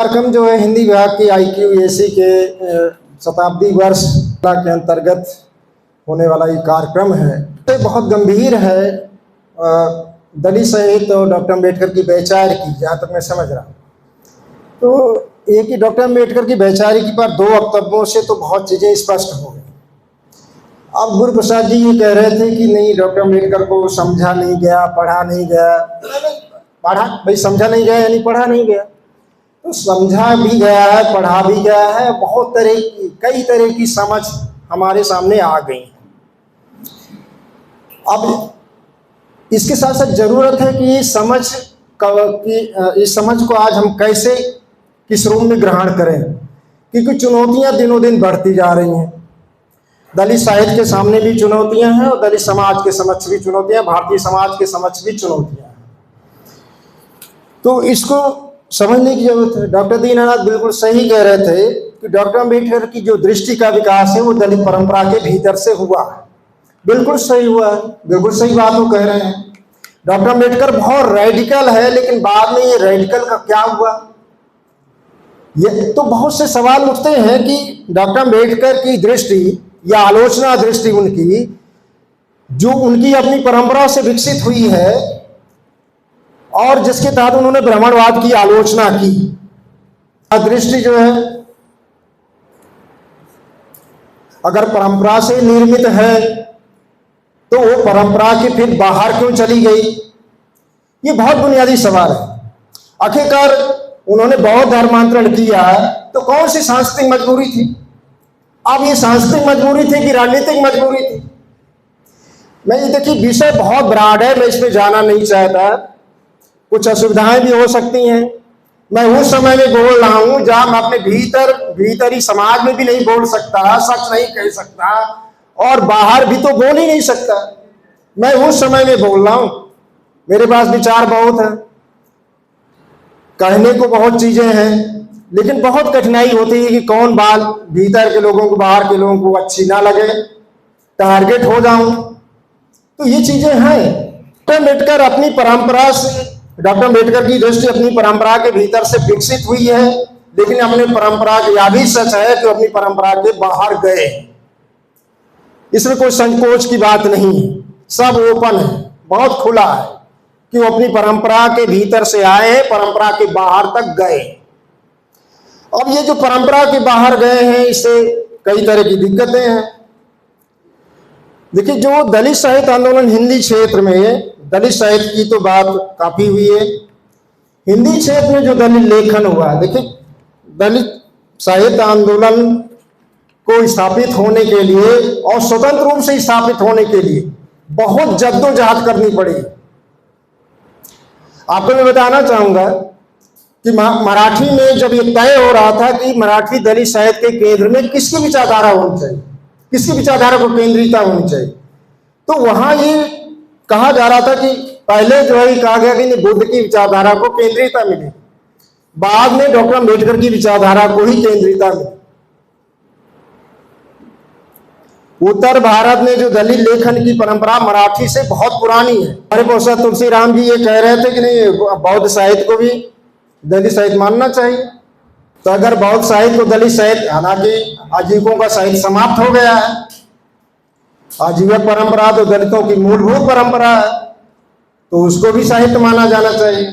कार्यक्रम जो है हिंदी विभाग की IQAC के शताब्दी वर्ष के अंतर्गत होने वाला ये कार्यक्रम है। ये बहुत गंभीर है दलित सहित और डॉक्टर अम्बेडकर की वैचार की, जहाँ तक मैं समझ रहा हूँ। तो एक ही डॉक्टर अम्बेडकर की वैचारिक पर 2 वक्तव्यों से तो बहुत चीज़ें स्पष्ट हो गई। अब गुरु प्रसाद जी ये कह रहे थे कि नहीं, डॉक्टर अम्बेडकर को समझा नहीं गया, पढ़ा नहीं गया। पढ़ा भाई, समझा नहीं गया यानी पढ़ा नहीं गया। तो समझा भी गया है, पढ़ा भी गया है, बहुत कई तरह की समझ हमारे सामने आ गई है। अब इसके साथ साथ जरूरत है कि इस समझ को आज हम कैसे किस रूप में ग्रहण करें, क्योंकि चुनौतियां दिनों दिन बढ़ती जा रही हैं। दलित साहित्य के सामने भी चुनौतियां हैं और दलित समाज के समक्ष भी चुनौतियां, भारतीय समाज के समक्ष भी चुनौतियां हैं। तो इसको समझने की जरूरत है। डॉक्टर दीननाथ बिल्कुल सही कह रहे थे कि डॉक्टर अम्बेडकर की जो दृष्टि का विकास है वो दलित परंपरा के भीतर से हुआ है। बिल्कुल सही हुआ है, बिल्कुल सही बात वो कह रहे हैं। डॉक्टर अम्बेडकर बहुत रेडिकल है, लेकिन बाद में ये रेडिकल का क्या हुआ, ये तो बहुत से सवाल उठते हैं कि डॉक्टर अम्बेडकर की दृष्टि या आलोचना दृष्टि उनकी, जो उनकी अपनी परंपरा से विकसित हुई है और जिसके तहत उन्होंने ब्राह्मणवाद की आलोचना की, दृष्टि जो है अगर परंपरा से निर्मित है तो वो परंपरा के फिर बाहर क्यों चली गई, ये बहुत बुनियादी सवाल है। आखिरकार उन्होंने बौद्ध धर्मांतरण किया तो कौन सी सांस्कृतिक मजबूरी थी? अब ये सांस्कृतिक मजबूरी थी कि राजनीतिक मजबूरी थी? मैं ये देखिए, विषय बहुत ब्रॉड है, मैं इसमें जाना नहीं चाहता। कुछ असुविधाएं भी हो सकती हैं। मैं उस समय में बोल रहा हूं जहां मैं अपने भीतरी समाज में भी नहीं बोल सकता, सच नहीं कह सकता और बाहर भी तो बोल ही नहीं सकता। मैं उस समय में बोल रहा हूं, मेरे पास विचार बहुत है, कहने को बहुत चीजें हैं, लेकिन बहुत कठिनाई होती है कि कौन बात भीतर के लोगों को, बाहर के लोगों को अच्छी ना लगे, टारगेट हो जाऊं। तो ये चीजें हैं। डॉक्टर अम्बेडकर अपनी परंपरा से, डॉक्टर अम्बेडकर की दृष्टि अपनी परंपरा के भीतर से विकसित हुई है, लेकिन अपनी परंपरा की यह भी सच है कि अपनी परंपरा के बाहर गए। इसमें कोई संकोच की बात नहीं है, सब ओपन है, बहुत खुला है कि वो अपनी परंपरा के भीतर से आए हैं, परंपरा के बाहर तक गए। अब ये जो परंपरा के बाहर गए हैं, इससे कई तरह की दिक्कतें हैं। देखिए, जो दलित साहित्य आंदोलन हिंदी क्षेत्र में, दलित साहित्य की तो बात काफी हुई है, हिंदी क्षेत्र में जो दलित लेखन हुआ, देखिए दलित साहित्य आंदोलन को स्थापित होने के लिए और स्वतंत्र रूप से स्थापित होने के लिए बहुत जद्दोजहद करनी पड़ी। आपको मैं बताना चाहूंगा कि मराठी में जब ये तय हो रहा था कि मराठी दलित साहित्य के केंद्र में किसकी विचारधारा होनी चाहिए, किसकी विचारधारा को केंद्रीयता होनी चाहिए, तो वहां ये कहा जा रहा था कि पहले जो है कहा गया कि बुद्ध की विचारधारा को केंद्रीयता मिली, बाद में डॉक्टर अम्बेडकर की विचारधारा को ही केंद्रीयता मिली। उत्तर भारत में जो दलित लेखन की परंपरा मराठी से बहुत पुरानी है। हमारे प्रोफेसर तुलसीराम जी ये कह रहे थे कि नहीं, बौद्ध साहित्य को भी दलित साहित्य मानना चाहिए। तो अगर बौद्ध साहित्य को दलित साहित्य, हालांकि आजीविकों का साहित्य समाप्त हो गया है, आजीविक परंपरा तो दलितों की मूलभूत परंपरा है, तो उसको भी साहित्य माना जाना चाहिए।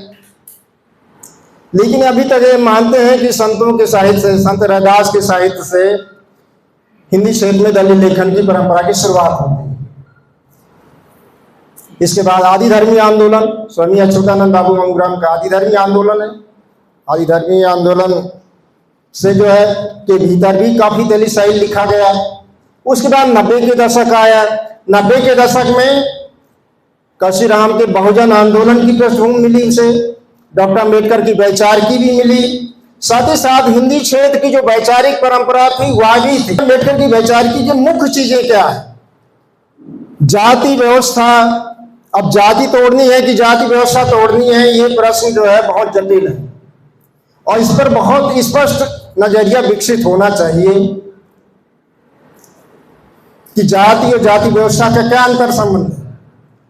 लेकिन अभी तक ये मानते हैं कि संतों के साहित्य से, संत रैदास के साहित्य से हिंदी क्षेत्र में दलित लेखन की परंपरा की शुरुआत होती है। इसके बाद आदि धर्मी आंदोलन, स्वामी अच्युतानंद बाबू मंगूराम का आदि धर्मी आंदोलन है। आदि धर्मी आंदोलन से जो है के भीतर भी काफी दलित साहित्य लिखा गया है। उसके बाद 90 के दशक आया। 90 के दशक में काशीराम के बहुजन आंदोलन की पृष्ठभूमि मिली उसे, डॉक्टर अम्बेडकर की वैचारिकी भी मिली, साथ ही साथ हिंदी क्षेत्र की जो वैचारिक परंपरा थी वह भी थी। अम्बेडकर की वैचारिकी की मुख्य चीजें क्या है? जाति व्यवस्था। अब जाति तोड़नी है कि जाति व्यवस्था तोड़नी है, ये प्रश्न जो है बहुत जटिल है और इस पर बहुत स्पष्ट नजरिया विकसित होना चाहिए कि जाति और जाति व्यवस्था का क्या अंतर संबंध है।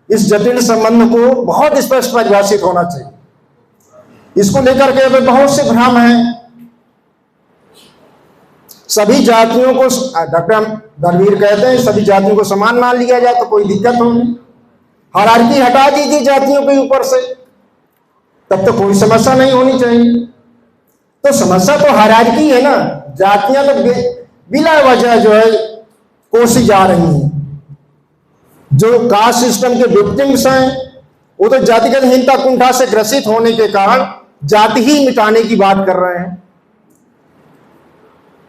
इस जटिल संबंध को बहुत स्पष्ट परिभाषित होना चाहिए। इसको लेकर के बहुत से भ्रम हैं सभी जातियों को, डॉक्टर धर्मवीर कहते हैं, सभी जातियों को समान मान लिया जाए तो कोई दिक्कत होगी। हायरार्की हटा दीजिए जातियों के ऊपर से, तब तो कोई समस्या नहीं होनी चाहिए। तो समस्या तो हायरार्की है ना, जातियां तो बिला वजह जो है कोसी जा रही हैं। जो कास्ट सिस्टम के विक्टिम्स हैं वो तो जातिगत हीनता कुंठा से ग्रसित होने के कारण जाति ही मिटाने की बात कर रहे हैं,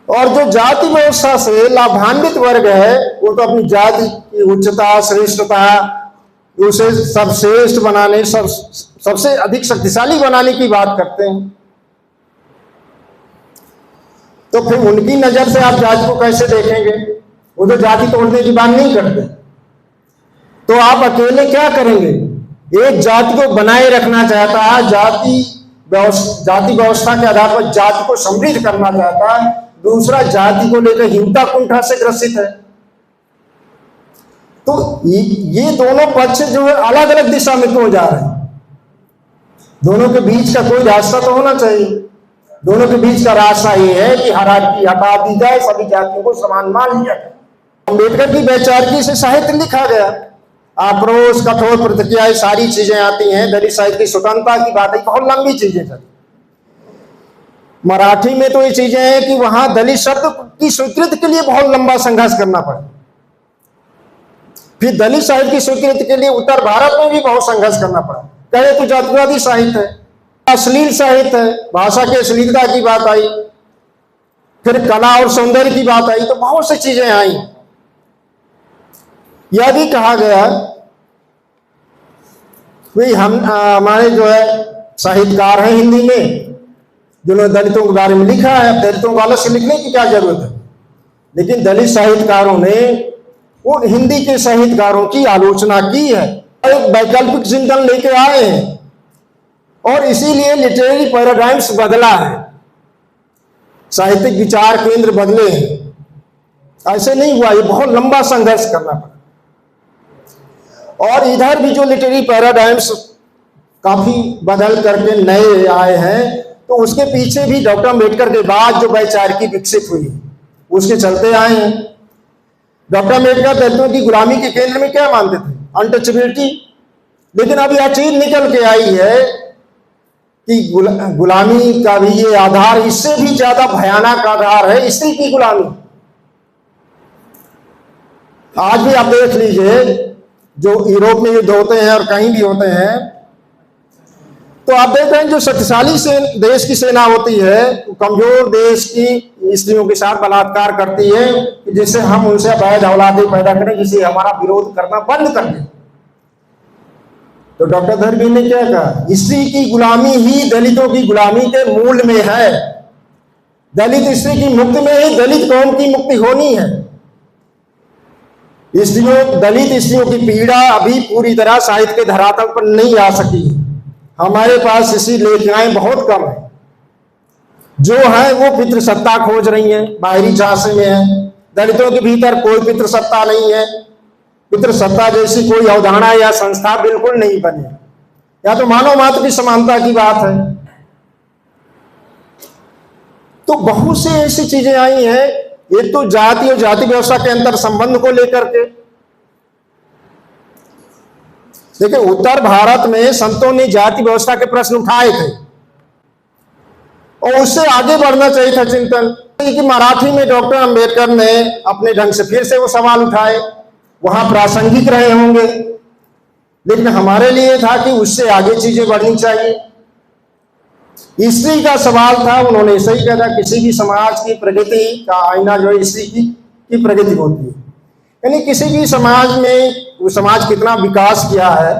और जो जाति व्यवस्था से लाभान्वित वर्ग है वो तो अपनी जाति की उच्चता, श्रेष्ठता, उसे सर्वश्रेष्ठ बनाने, सबसे अधिक शक्तिशाली बनाने की बात करते हैं। तो फिर उनकी नजर से आप जाति को कैसे देखेंगे? वो तो जाति तोड़ने की बात नहीं करते। तो आप अकेले क्या करेंगे? एक जाति को बनाए रखना चाहता है, जाति व्यवस्था के आधार पर जाति को समृद्ध करना चाहता है, दूसरा जाति को लेकर हीनता कुंठा से ग्रसित है। तो ये दोनों पक्ष जो है अलग अलग दिशा में क्यों जा रहे हैं? दोनों के बीच का कोई रास्ता तो होना चाहिए। दोनों के बीच का रास्ता ये है कि हायरार्की हटा दी जाए, सभी जातियों को समान मान लिया जाए। अम्बेडकर की वैचारिकी से साहित्य लिखा गया, आक्रोश, कठोर प्रतिक्रिया, सारी चीजें आती हैं। दलित साहित्य की स्वतंत्रता की बात है, बहुत लंबी चीजें चली। मराठी में तो ये चीजें हैं कि वहां दलित शब्द की स्वीकृति के लिए बहुत लंबा संघर्ष करना पड़ा। फिर दलित साहित्य की स्वीकृति के लिए उत्तर भारत में भी बहुत संघर्ष करना पड़ा। कहे तो जातिवादी साहित्य है, अश्लील साहित्य है, भाषा की अश्लीलता की बात आई, फिर कला और सौंदर्य की बात आई, तो बहुत सी चीजें आई। यह भी कहा गया कि हमारे जो है साहित्यकार हैं हिंदी में, जिन्होंने दलितों के बारे में लिखा है। दलितों को अलग से लिखने की क्या जरूरत है? लेकिन दलित साहित्यकारों ने वो हिंदी के साहित्यकारों की आलोचना की है, एक वैकल्पिक चिंतन लेके आए हैं, और इसीलिए लिटरेरी पैराडाइम्स बदला है, साहित्यिक विचार केंद्र बदले हैं। ऐसे नहीं हुआ, ये बहुत लंबा संघर्ष करना पड़ा। और इधर भी जो लिटरेरी पैराडाइम्स काफी बदल करके नए आए हैं, तो उसके पीछे भी डॉक्टर अम्बेडकर के बाद जो वैचारिकी विकसित हुई उसके चलते आए हैं। डॉक्टर अम्बेडकर दलितों की गुलामी के केंद्र में क्या मानते थे? अनटचेबिलिटी। लेकिन अब यह चीज निकल के आई है कि गुलामी का भी ये आधार इससे भी ज्यादा भयानक आधार है, स्त्री की गुलामी। आज भी आप देख लीजिए, जो यूरोप में युद्ध होते हैं और कहीं भी होते हैं, तो आप देख रहे हैं जो शक्तिशाली देश की सेना होती है, कमजोर देश की स्त्रियों के साथ बलात्कार करती है, जिससे हम उनसे अवैध औलादें पैदा करें, जिसे हमारा विरोध करना बंद कर दें। तो डॉक्टर धर्मवीर ने क्या कहा? स्त्री की गुलामी ही दलितों की गुलामी के मूल में है। दलित स्त्री की मुक्ति में ही दलित कौम की मुक्ति होनी है। दलित स्त्रियों की पीड़ा अभी पूरी तरह साहित्य के धरातल पर नहीं आ सकी। हमारे पास ऐसी लेखिकाएं बहुत कम है, जो है वो पितृसत्ता खोज रही हैं, बाहरी झांसे में है। दलितों के भीतर कोई पितृसत्ता नहीं है, पितृसत्ता जैसी कोई अवधारणा या संस्था बिल्कुल नहीं बनी। या तो मानव मात्र की समानता की बात है। तो बहुत सी ऐसी चीजें आई हैं, एक तो जाति और जाति व्यवस्था के अंतर संबंध को लेकर के। देखिए, उत्तर भारत में संतों ने जाति व्यवस्था के प्रश्न उठाए थे और उससे आगे बढ़ना चाहिए था चिंतन। कि मराठी में डॉक्टर अंबेडकर ने अपने ढंग से फिर से वो सवाल उठाए, वहां प्रासंगिक रहे होंगे, लेकिन हमारे लिए था कि उससे आगे चीजें बढ़नी चाहिए। स्त्री का सवाल था, उन्होंने सही कहा था, किसी भी समाज की प्रगति का आईना जो है स्त्री की प्रगति होती है। यानी किसी भी समाज में वो समाज कितना विकास किया है,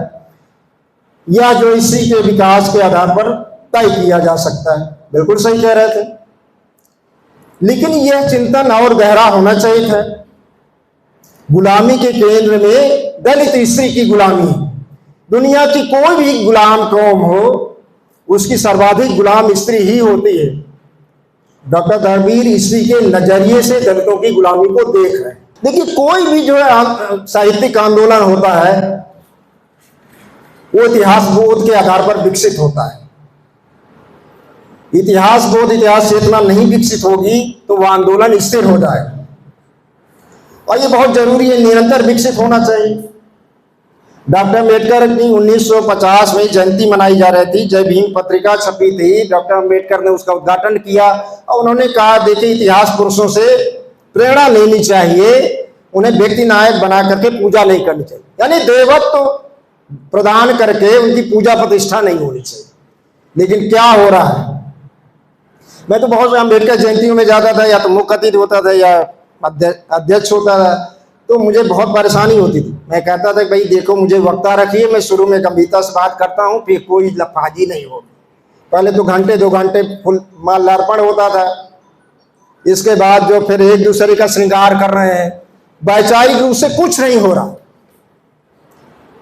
या जो स्त्री के विकास के आधार पर तय किया जा सकता है। बिल्कुल सही कह रहे थे, लेकिन यह चिंतन और गहरा होना चाहिए था। गुलामी के केंद्र में दलित स्त्री की गुलामी। दुनिया की कोई भी गुलाम कौम हो, उसकी सर्वाधिक गुलाम स्त्री ही होती है। डॉक्टर धर्मवीर स्त्री के नजरिए से दलितों की गुलामी को देख रहे हैं। देखिए, कोई भी जो है साहित्यिक आंदोलन होता है, वो इतिहास बोध के आधार पर विकसित होता है। इतिहास बोध, इतिहास चेतना नहीं विकसित होगी तो वह आंदोलन स्थिर हो जाएगा। और ये बहुत जरूरी है, निरंतर विकसित होना चाहिए। डॉक्टर अम्बेडकर की 1950 में जयंती मनाई जा रही थी, जय भीम पत्रिका छपी थी, डॉक्टर अम्बेडकर ने उसका उद्घाटन किया और उन्होंने कहा, देखिए इतिहास पुरुषों से प्रेरणा लेनी चाहिए, उन्हें व्यक्ति नायक बना करके पूजा नहीं करनी चाहिए, यानी देवत्व प्रदान करके उनकी पूजा प्रतिष्ठा नहीं होनी चाहिए। लेकिन क्या हो रहा है, मैं तो बहुत अम्बेडकर जयंतियों में जाता था, या तो मुख्य अतिथि होता था या अध्यक्ष होता था, तो मुझे बहुत परेशानी होती थी। मैं कहता था भाई देखो मुझे वक्ता रखिए, मैं शुरू में गंभीरता से बात करता हूँ, फिर कोई लफाजी नहीं हो। पहले तो घंटे 2 घंटे फुल माल्यार्पण होता था, इसके बाद जो फिर एक दूसरे का श्रृंगार कर रहे हैं, वैचारिक रूप से कुछ नहीं हो रहा।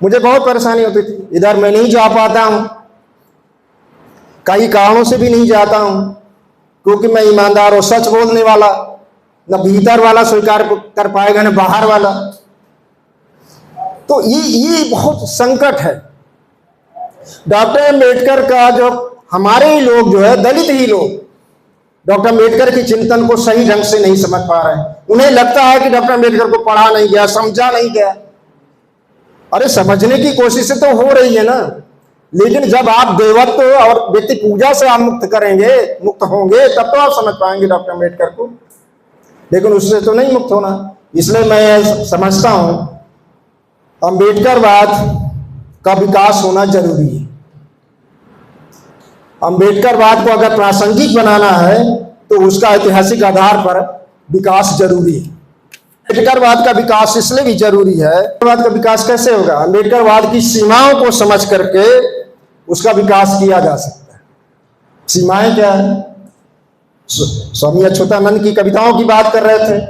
मुझे बहुत परेशानी होती थी। इधर मैं नहीं जा पाता हूँ, कई कारणों से भी नहीं जाता हूँ, क्योंकि मैं ईमानदार और सच बोलने वाला, न भीतर वाला स्वीकार कर पाएगा न बाहर वाला। तो ये बहुत संकट है। डॉक्टर अम्बेडकर का जो हमारे ही लोग जो है, दलित ही लोग डॉक्टर अम्बेडकर के चिंतन को सही ढंग से नहीं समझ पा रहे हैं। उन्हें लगता है कि डॉक्टर अम्बेडकर को पढ़ा नहीं गया, समझा नहीं गया। अरे समझने की कोशिश तो हो रही है ना, लेकिन जब आप देवत्व और व्यक्ति पूजा से आप मुक्त करेंगे, मुक्त होंगे, तब तो आप समझ पाएंगे डॉक्टर अम्बेडकर को, लेकिन उससे तो नहीं मुक्त होना। इसलिए मैं समझता हूं अम्बेडकरवाद का विकास होना जरूरी है। अम्बेडकरवाद को अगर प्रासंगिक बनाना है तो उसका ऐतिहासिक आधार पर विकास जरूरी है। अम्बेडकरवाद का विकास इसलिए भी जरूरी है। अम्बेडकरवाद का विकास कैसे होगा? अम्बेडकरवाद की सीमाओं को समझ करके उसका विकास किया जा सकता है। सीमाएं क्या है? स्वामी अच्युतानंद की कविताओं की बात कर रहे थे,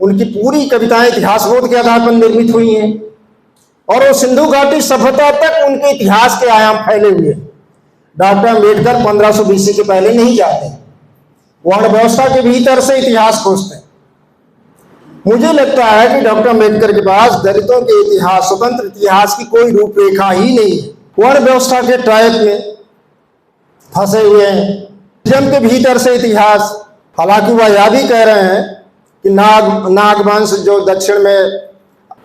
उनकी पूरी कविताएं इतिहास बोध के आधार पर निर्मित हुई हैं, और वो सिंधु घाटी सभ्यता तक उनके इतिहास के आयाम फैले हुए। डॉक्टर अम्बेडकर 1500 BC के पहले नहीं जाते, वर्ण व्यवस्था के भीतर से इतिहास खोजते हैं। मुझे लगता है कि डॉक्टर अम्बेडकर के पास दलितों के इतिहास, स्वतंत्र इतिहास की कोई रूपरेखा ही नहीं है। वर्ण व्यवस्था के ट्रैप में फंसे हुए हैं, जम के भीतर से इतिहास। हालांकि वह यह भी कह रहे हैं कि नागवंश जो दक्षिण में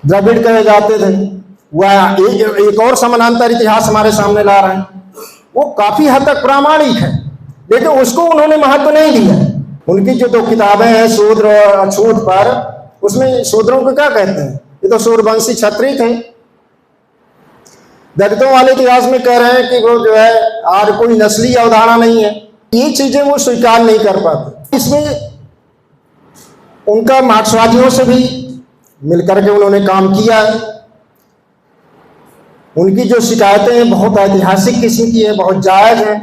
द्रविड़ कहे जाते थे, वह एक और समानांतर इतिहास हमारे सामने ला रहे हैं। वो काफी हद तक प्रामाणिक है, लेकिन उसको उन्होंने महत्व नहीं दिया। उनकी जो 2 किताबें हैं शूद्र और अछूत पर, उसमें शूद्रों को क्या कहते हैं? ये तो सूर्यवंशी क्षत्रिय थे। दलितों वाले इतिहास में कह रहे हैं कि वो जो है आज कोई नस्ली अवधारणा नहीं है। ये चीजें वो स्वीकार नहीं कर पाते। इसमें उनका मार्क्सवादियों से भी मिलकर के उन्होंने काम किया है। उनकी जो शिकायतें हैं बहुत ऐतिहासिक किस्म की है, बहुत जायज है।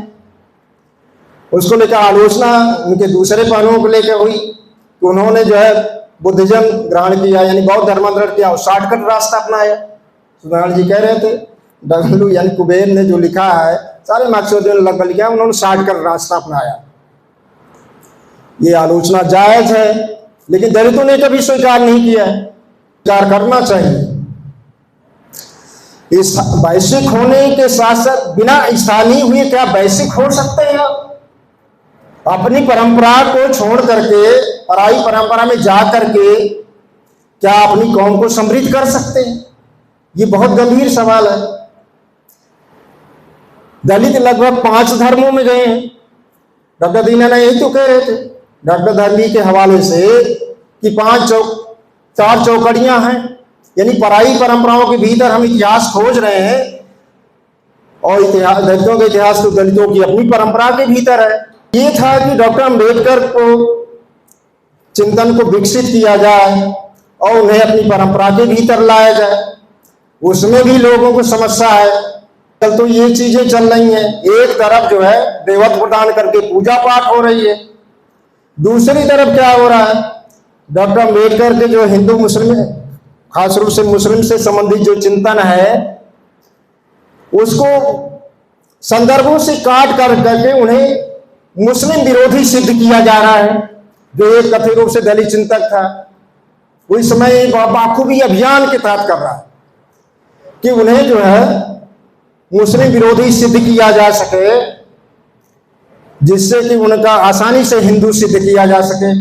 उसको लेकर आलोचना उनके दूसरे पहलुओं को लेकर हुई कि उन्होंने जो है बुद्धिज्म ग्रहण किया, यानी बौद्ध धर्म ग्रहण किया और शॉर्टकट रास्ता अपनाया। सुनारायण जी कह रहे थे, डब्ल्यू यानी कुबेर ने जो लिखा है, सारे मार्क्सवादियों ने लगभग लिखा, उन्होंने शॉर्टकट रास्ता अपनाया। ये आलोचना जायज है, लेकिन दलितों ने कभी स्वीकार नहीं किया है। स्वीकार करना चाहिए। इस वैश्विक होने के साथ साथ बिना स्थानीय हुए क्या वैश्विक हो सकते हैं? अपनी परंपरा को छोड़ करके पराई परंपरा में जा करके क्या अपनी कौम को समृद्ध कर सकते हैं? ये बहुत गंभीर सवाल है। दलित लगभग 5 धर्मों में गए हैं। डॉक्टर दीनानाथ यही तो कह रहे थे डॉक्टर धर्मी के हवाले से कि 4 चौकड़ियां हैं, यानी पराई परंपराओं के भीतर हम इतिहास खोज रहे हैं, और इतिहास दलितों के इतिहास तो दलितों की अपनी परंपरा के भीतर है। ये था कि डॉक्टर अम्बेडकर को चिंतन को विकसित किया जाए और उन्हें अपनी परंपरा के भीतर लाया जाए। उसमें भी लोगों को समस्या है। कल तो ये चीजें चल रही हैं, एक तरफ जो है देवत्व प्रदान करके पूजा पाठ हो रही है, दूसरी तरफ क्या हो रहा है, डॉक्टर अम्बेडकर के जो हिंदू मुस्लिम, खास रूप से मुस्लिम से संबंधित जो चिंतन है, उसको संदर्भों से काट करके उन्हें मुस्लिम विरोधी सिद्ध किया जा रहा है। जो एक कथित रूप से दलित चिंतक था, वो इस समय बाखूबी अभियान के तहत कर रहा है कि उन्हें जो है मुस्लिम विरोधी सिद्ध किया जा सके, जिससे कि उनका आसानी से हिंदू सिद्ध किया जा सके।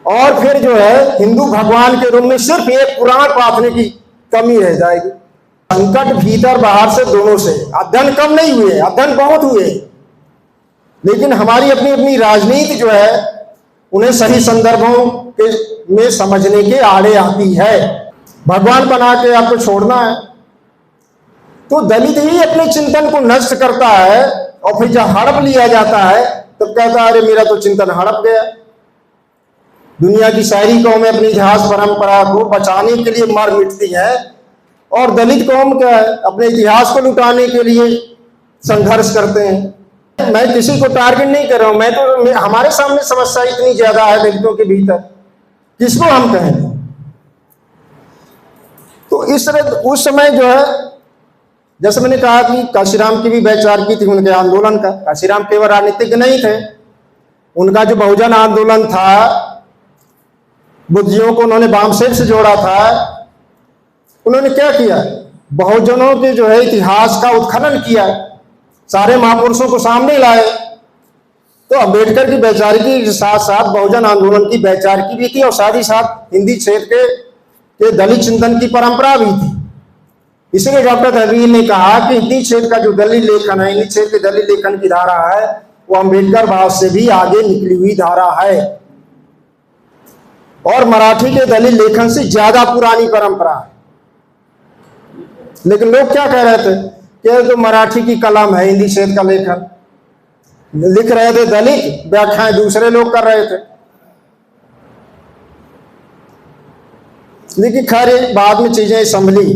और फिर जो है हिंदू भगवान के रूप में सिर्फ एक पुराण पाठने की कमी रह जाएगी। संकट भीतर बाहर से दोनों से, अध्ययन कम नहीं हुए, अध्ययन बहुत हुए, लेकिन हमारी अपनी अपनी राजनीति जो है उन्हें सही संदर्भों के में समझने के आड़े आती है। भगवान बना के आपको छोड़ना है तो दलित ही अपने चिंतन को नष्ट करता है, और फिर जब हड़प लिया जाता है तो कहता है अरे मेरा तो चिंतन हड़प गया। दुनिया की सारी कौमें अपनी इतिहास परंपरा को बचाने के लिए मर मिटती है, और दलित कौम क्या है, अपने इतिहास को लुटाने के लिए संघर्ष करते हैं। मैं किसी को टारगेट नहीं कर रहा हूं, मैं तो हमारे सामने समस्या इतनी ज्यादा है दलितों के भीतर, किसको हम कहेंगे। तो इस तरह उस समय जो है, जैसे मैंने कहा कि काशीराम की भी वैचारिकी थी उनके आंदोलन का। काशीराम केवल राजनीतिक नहीं थे, उनका जो बहुजन आंदोलन था, बुद्धियों को उन्होंने वामसेन से जोड़ा था। उन्होंने क्या किया, बहुजनों के जो है इतिहास का उत्खनन किया, सारे महापुरुषों को सामने लाए। तो अंबेडकर की वैचारिकी के साथ साथ बहुजन आंदोलन की वैचारिकी भी थी, और साथ ही साथ हिंदी क्षेत्र के दलित चिंतन की परंपरा भी थी। इसलिए डॉक्टर तहवील ने कहा कि हिंदी क्षेत्र का जो दलित लेखन है, हिंदी क्षेत्र के दलित लेखन की धारा है, वो अंबेडकर भाव से भी आगे निकली हुई धारा है, और मराठी के दलित लेखन से ज्यादा पुरानी परंपरा है। लेकिन लोग क्या कह रहे थे कि जो मराठी की कलम है, हिंदी क्षेत्र का लेखन लिख रहे थे दलित, व्याख्याएं दूसरे लोग कर रहे थे। लेकिन खैर बाद में चीजें संभली।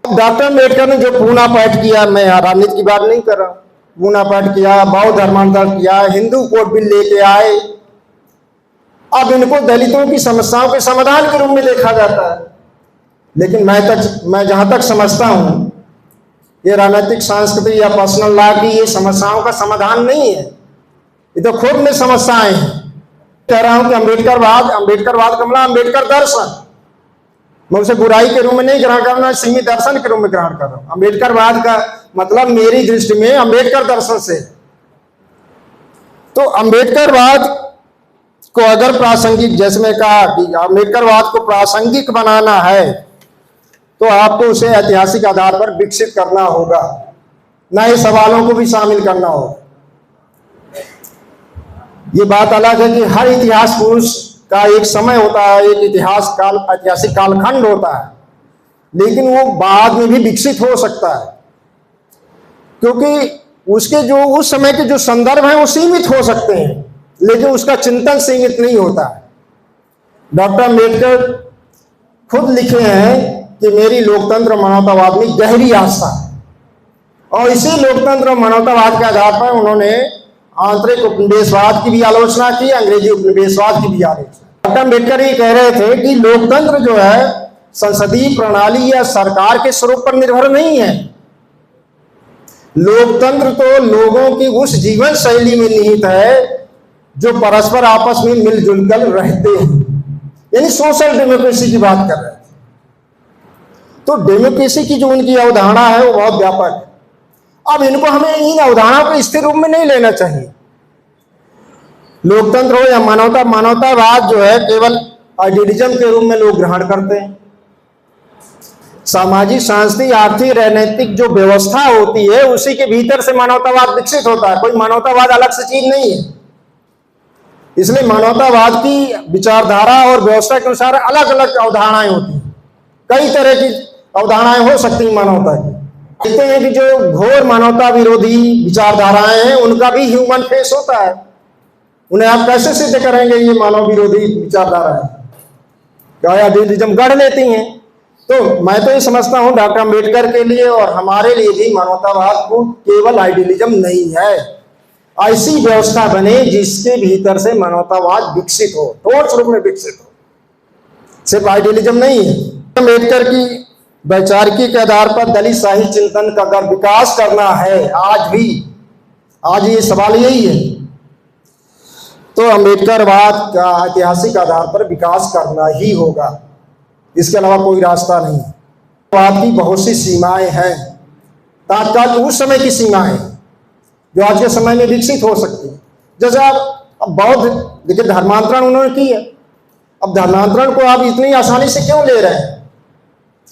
डॉक्टर अम्बेडकर ने जो पूना पाठ किया, मैं राजनीति की बात नहीं कर रहा हूं, पूना पाठ किया, बौद्ध धर्मांतरण किया, हिंदू कोड बिल लेके आए। अब इनको दलितों की समस्याओं के समाधान के रूप में देखा जाता है। लेकिन मैं जहां तक समझता हूं, ये राजनीतिक संस्कृति या पर्सनल लॉ की ये समस्याओं का समाधान नहीं है, ये तो खुद में समस्याएं हैं। कह रहा हूं कि अम्बेडकरवाद कमला अम्बेडकर दर्शन, मैं उसे बुराई के रूप में नहीं ग्रहण करना, सीमित दर्शन के रूप में ग्रहण कर रहा हूं। अम्बेडकरवाद का मतलब मेरी दृष्टि में अम्बेडकर दर्शन से। तो अम्बेडकरवाद को अगर प्रासंगिक, जैसे मैं कहा कि अम्बेडकरवाद को प्रासंगिक बनाना है तो आपको उसे ऐतिहासिक आधार पर विकसित करना होगा, नए सवालों को भी शामिल करना होगा। ये बात अलग है कि हर इतिहास पुरुष का एक समय होता है, एक ऐतिहासिक कालखंड होता है, लेकिन वो बाद में भी विकसित हो सकता है, क्योंकि उसके जो उस समय के जो संदर्भ हैं वो सीमित हो सकते हैं, लेकिन उसका चिंतन सीमित नहीं होता है। डॉक्टर अम्बेडकर खुद लिखे हैं कि मेरी लोकतंत्र मानवतावाद में गहरी आस्था है, और इसी लोकतंत्र मानवतावाद के आधार पर उन्होंने आंतरिक उपनिवेशवाद की भी आलोचना की, अंग्रेजी उपनिवेशवाद की भी आलोचना। डॉक्टर अम्बेडकर ये कह रहे थे कि लोकतंत्र जो है संसदीय प्रणाली या सरकार के स्वरूप पर निर्भर नहीं है। लोकतंत्र तो लोगों की उस जीवन शैली में निहित है जो परस्पर आपस में मिलजुल कर रहते हैं, यानी सोशल डेमोक्रेसी की बात कर रहे हैं। तो डेमोक्रेसी की जो उनकी अवधारणा है वो बहुत व्यापक है। अब इनको हमें इन अवधारणाओं को स्थिर रूप में नहीं लेना चाहिए। लोकतंत्र हो या मानवतावाद जो है केवल आइडियलिज्म के रूप में लोग ग्रहण करते हैं। सामाजिक, सांस्कृतिक, आर्थिक, राजनीतिक जो व्यवस्था होती है उसी के भीतर से मानवतावाद विकसित होता है, कोई मानवतावाद अलग से चीज नहीं है। इसलिए मानवतावाद की विचारधारा और व्यवस्था के अनुसार अलग अलग अवधारणाएं होती हैं। कई तरह की अवधारणाएं हो सकती हैं मानवता की। कहते हैं कि जो घोर मानवता विरोधी विचारधाराएं हैं उनका भी ह्यूमन फेस होता है। उन्हें आप कैसे सिद्ध करेंगे ये मानव विरोधी विचारधारा है, क्या आइडियलिज्म गढ़ लेती हैं। तो मैं तो ये समझता हूं डॉक्टर अम्बेडकर के लिए और हमारे लिए भी मानवतावाद को केवल आइडियलिज्म नहीं है, ऐसी व्यवस्था बने जिसके भीतर से मानवतावाद विकसित हो, ठोस रूप में विकसित हो, सिर्फ आइडियलिज्म नहीं है। अम्बेडकर की वैचारिकी के आधार पर दलित साहित्य चिंतन का अगर विकास करना है आज ये सवाल यही है, तो अम्बेडकरवाद का ऐतिहासिक आधार पर विकास करना ही होगा, इसके अलावा कोई रास्ता नहीं। वाद की बहुत सी सीमाएं हैं, तात्काल उस समय की सीमाएं, जो आज के समय में विकसित हो सकती है। जैसे आप अब बौद्ध, देखिए धर्मांतरण उन्होंने की है, अब धर्मांतरण को आप इतनी आसानी से क्यों ले रहे हैं?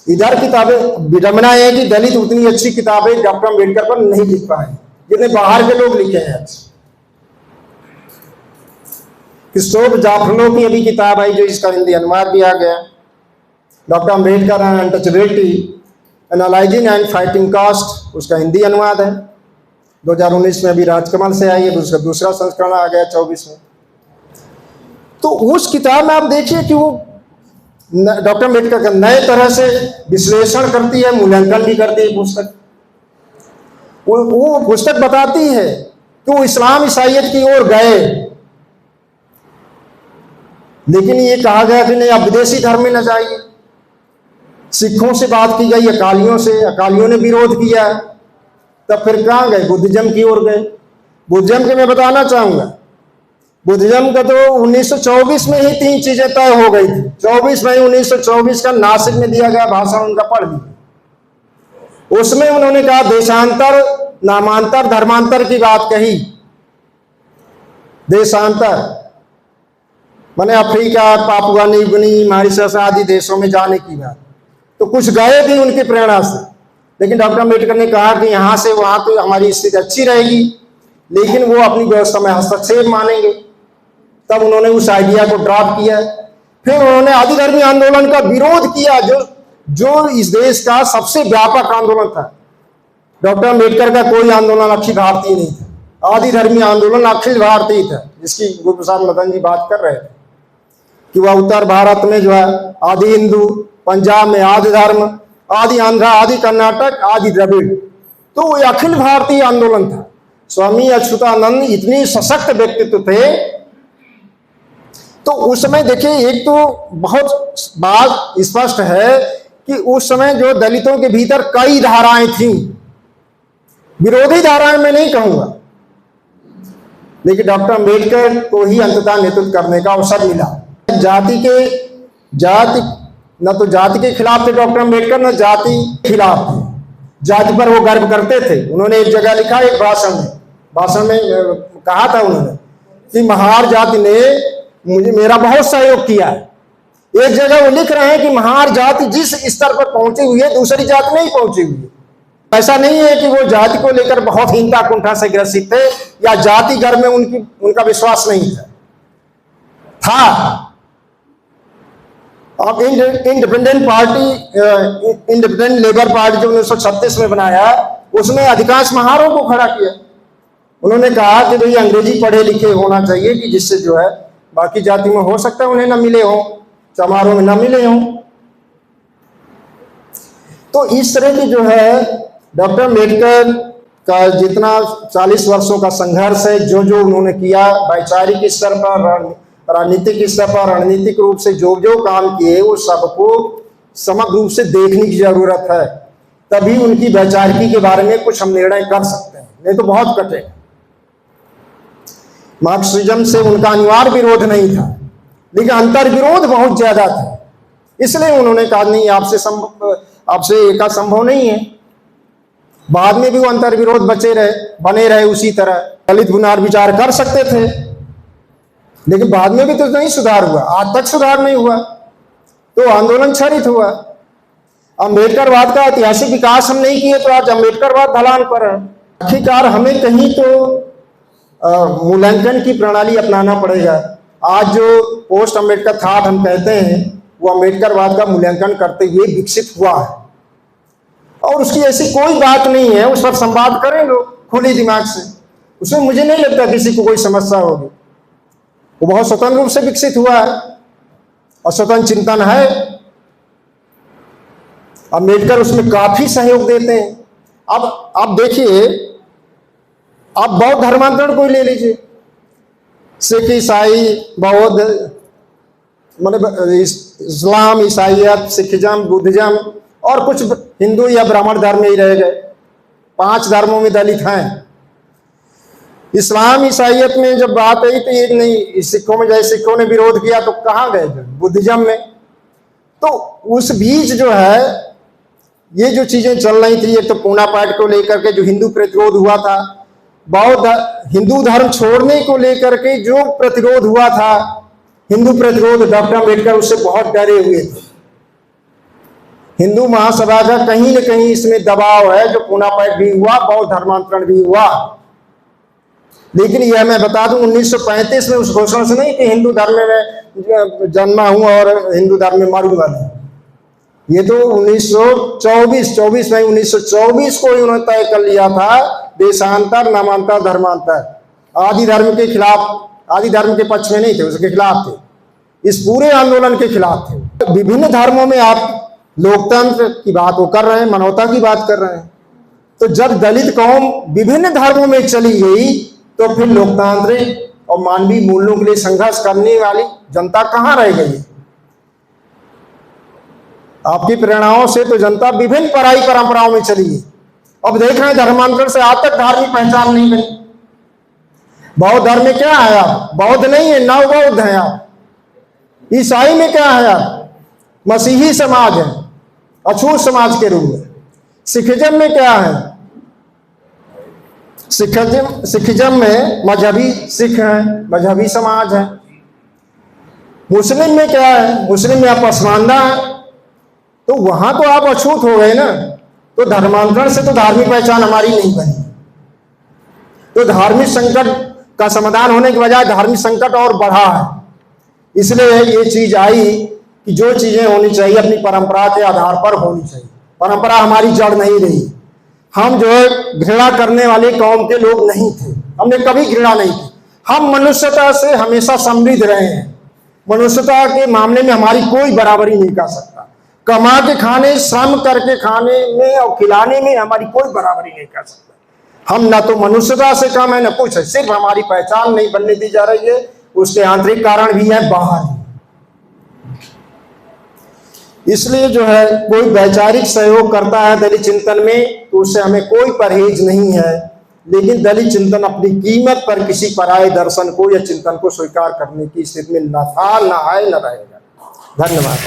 इधर किताबें, विडंबना है कि दलित उतनी अच्छी किताबें डॉक्टर अम्बेडकर पर नहीं लिख पाए जितने बाहर के लोग लिखे हैं। क्रिस्टोफ जाफलो की अभी किताब आई जो इसका हिंदी अनुवाद भी आ गया, doctor Ambedkar and untouchability analysing and fighting caste, उसका हिंदी अनुवाद है। 2019 में अभी राजकमल से आई है, उसका दूसरा संस्करण आ गया 24 में। तो उस किताब में आप देखिए कि वो डॉक्टर अम्बेडकर का नए तरह से विश्लेषण करती है, मूल्यांकन भी करती है पुस्तक। वो पुस्तक बताती है कि वो इस्लाम ईसाइयत की ओर गए, लेकिन ये कहा गया कि नहीं आप विदेशी धर्म में न जाइए। सिखों से बात की गई, अकालियों से, अकालियों ने विरोध किया, तब फिर कहाँ गए? बुद्धिज्म की ओर गए। बुद्धिज्म के मैं बताना चाहूंगा, बुद्धिज्म का तो 1924 में ही 3 चीजें तय हो गई थी। 24 मई 1924 का नासिक में दिया गया भाषण उनका पढ़ लिया। उसमें उन्होंने कहा देशांतर, नामांतर, धर्मांतर की बात कही। देशांतर माने Africa, Papua New Guinea, Mauritius आदि देशों में जाने की बात। तो कुछ गए भी उनकी प्रेरणा से, लेकिन डॉक्टर अम्बेडकर ने कहा कि यहाँ से वहाँ तो हमारी स्थिति अच्छी रहेगी, लेकिन वो अपनी व्यवस्था में हस्तक्षेप मानेंगे। तब उन्होंने उस आइडिया को ड्रॉप किया। फिर उन्होंने आदिधर्मी आंदोलन का विरोध किया, जो इस देश का सबसे व्यापक आंदोलन था। डॉक्टर अम्बेडकर का कोई आंदोलन अखिल भारतीय नहीं था, आदिधर्मी आंदोलन अखिल भारतीय था, जिसकी गुरु प्रसाद मदन जी बात कर रहे थे कि वह उत्तर भारत में जो है आदि हिंदू, पंजाब में आदि धर्म, आदि आंध्रा, आदि कर्नाटक, आदि द्रविड़, तो वो अखिल भारतीय आंदोलन था। स्वामी अच्युतानंद इतनी सशक्त व्यक्तित्व थे। तो उस समय देखिए, एक तो बहुत बात स्पष्ट है कि उस समय जो दलितों के भीतर कई धाराएं थीं, विरोधी धाराएं मैं नहीं कहूंगा, लेकिन डॉक्टर अम्बेडकर को ही अंततः नेतृत्व करने का अवसर मिला। न तो जाति के खिलाफ थे डॉक्टर अम्बेडकर, न जाति के खिलाफ थे। जाति पर वो गर्व करते थे। उन्होंने एक जगह लिखा, एक भाषण में कहा था उन्होंने कि महार जाति ने मेरा बहुत सहयोग किया है। एक जगह वो लिख रहे हैं कि महार जाति जिस स्तर पर पहुंची हुई है, दूसरी जाति नहीं पहुंची हुई है। ऐसा नहीं है कि वो जाति को लेकर बहुत हीनता कुंठा से ग्रसित थे या जाति गर्व में उनका विश्वास नहीं था। अब इंडिपेंडेंट लेबर पार्टी जो 1936 में बनाया, उसमें अधिकांश महारों को खड़ा किया। उन्होंने कहा कि भाई अंग्रेजी पढ़े लिखे होना चाहिए कि जिससे जो है बाकी जाति में हो सकता है उन्हें न मिले हों, समारोह में न मिले हों। तो इस तरह की जो है डॉक्टर अम्बेडकर का जितना 40 वर्षों का संघर्ष है, जो उन्होंने किया वैचारिक स्तर पर, राजनीतिक स्तर पर, रणनीतिक रूप से जो काम किए, वो सबको समग्र रूप से देखने की जरूरत है। तभी उनकी वैचारिकी के बारे में कुछ हम निर्णय कर सकते हैं, नहीं तो बहुत कठिन। मार्क्सिज्म से उनका अनिवार्य विरोध नहीं था, लेकिन अंतर विरोध बहुत ज्यादा था। इसलिए उन्होंने कहा नहीं, आपसे एका संभव नहीं है। बाद में भी वो अंतर विरोध बने रहे उसी तरह। दलित पुनर्विचार कर सकते थे, लेकिन बाद में भी तो नहीं सुधार हुआ, आज तक सुधार नहीं हुआ, तो आंदोलन क्षरित हुआ। अम्बेडकरवाद का ऐतिहासिक विकास हम नहीं किए तो आज अम्बेडकरवाद ढलान पर है। आखिरकार हमें कहीं तो मूल्यांकन की प्रणाली अपनाना पड़ेगा। आज जो पोस्ट अम्बेडकर थॉट हम कहते हैं, वो अम्बेडकरवाद का मूल्यांकन करते हुए विकसित हुआ है, और उसकी ऐसी कोई बात नहीं है। उस पर संवाद करें लोग खुले दिमाग से, उसमें मुझे नहीं लगता किसी को कोई समस्या होगी। वो बहुत स्वतंत्र रूप से विकसित हुआ है और स्वतंत्र चिंतन है। अम्बेडकर उसमें काफी सहयोग देते हैं। अब देखिए, आप बौद्ध धर्मांतरण को ले लीजिए, सिख, ईसाई, बौद्ध, मतलब इस्लाम, ईसाइयत, सिखिज्म, बुद्धिज्म और कुछ हिंदू या ब्राह्मण धर्म में ही रह गए। 5 धर्मों में दलित हैं। इस्लाम, ईसाइयत में जब बात आई तो एक नहीं, सिखों में जैसे सिखों ने विरोध किया तो कहाँ गए? बुद्धिज्म में। तो उस बीच जो है ये जो चीजें चल रही थी, एक तो पूना पाठ को लेकर के जो हिंदू प्रतिरोध हुआ था, बौद्ध हिंदू धर्म छोड़ने को लेकर के जो प्रतिरोध हुआ था, हिंदू प्रतिरोध, डॉक्टर अम्बेडकर उससे बहुत डरे हुए थे। हिंदू महासभा का कहीं न कहीं इसमें दबाव है, जो पूना पैक्ट भी हुआ, बौद्ध धर्मांतरण भी हुआ। लेकिन यह मैं बता दूं 1935 में उस घोषणा से नहीं कि हिंदू धर्म में जन्मा हूं और हिंदू धर्म में मरूंगा नहीं। ये तो 1924 में 1924 को उन्होंने तय कर लिया था, देशांतर, नामांतर, धर्मांतर। आदि धर्म के खिलाफ, आदि धर्म के पक्ष में नहीं थे, उसके खिलाफ थे, इस पूरे आंदोलन के खिलाफ थे। विभिन्न धर्मों में आप लोकतंत्र की बात वो कर रहे हैं, मानवता की बात कर रहे हैं, तो जब दलित कौम विभिन्न धर्मों में चली गई तो फिर लोकतांत्रिक और मानवीय मूल्यों के लिए संघर्ष करने वाली जनता कहां रह गई? आपकी प्रेरणाओं से तो जनता विभिन्न पराई परंपराओं में चली गई। अब देख रहे हैं धर्मांतरण से आज तक धार्मिक पहचान नहीं बनी। बौद्ध धर्म में क्या है? आप बौद्ध नहीं है, नव बौद्ध है आप। ईसाई में क्या है? आप मसीही समाज है, अछूत समाज के रूप में। सिखिज्म में क्या है? सिखिज्म में मजहबी सिख है, मजहबी समाज है। मुस्लिम में क्या है? मुस्लिम में आप पसमानदा है, तो वहां तो आप अछूत हो गए ना। तो धर्मांतरण से तो धार्मिक पहचान हमारी नहीं बनी। तो धार्मिक संकट का समाधान होने के बजाय धार्मिक संकट और बढ़ा है। इसलिए ये चीज आई कि जो चीजें होनी चाहिए अपनी परंपरा के आधार पर होनी चाहिए। परंपरा हमारी जड़ नहीं रही। हम जो है घृणा करने वाले कौम के लोग नहीं थे, हमने कभी घृणा नहीं की। हम मनुष्यता से हमेशा समृद्ध रहे हैं। मनुष्यता के मामले में हमारी कोई बराबरी नहीं कर सकता। कमा के खाने, श्रम करके खाने में और खिलाने में हमारी कोई बराबरी नहीं कर सकता। हम ना तो मनुष्यता से कम है, ना कुछ है। सिर्फ हमारी पहचान नहीं बनने दी जा रही है, उसके आंतरिक कारण भी है बाहर। इसलिए जो है कोई वैचारिक सहयोग करता है दलित चिंतन में तो उससे हमें कोई परहेज नहीं है। लेकिन दलित चिंतन अपनी कीमत पर किसी पराये दर्शन को या चिंतन को स्वीकार करने की स्थिति में न था, न है, न रहेगा। धन्यवाद।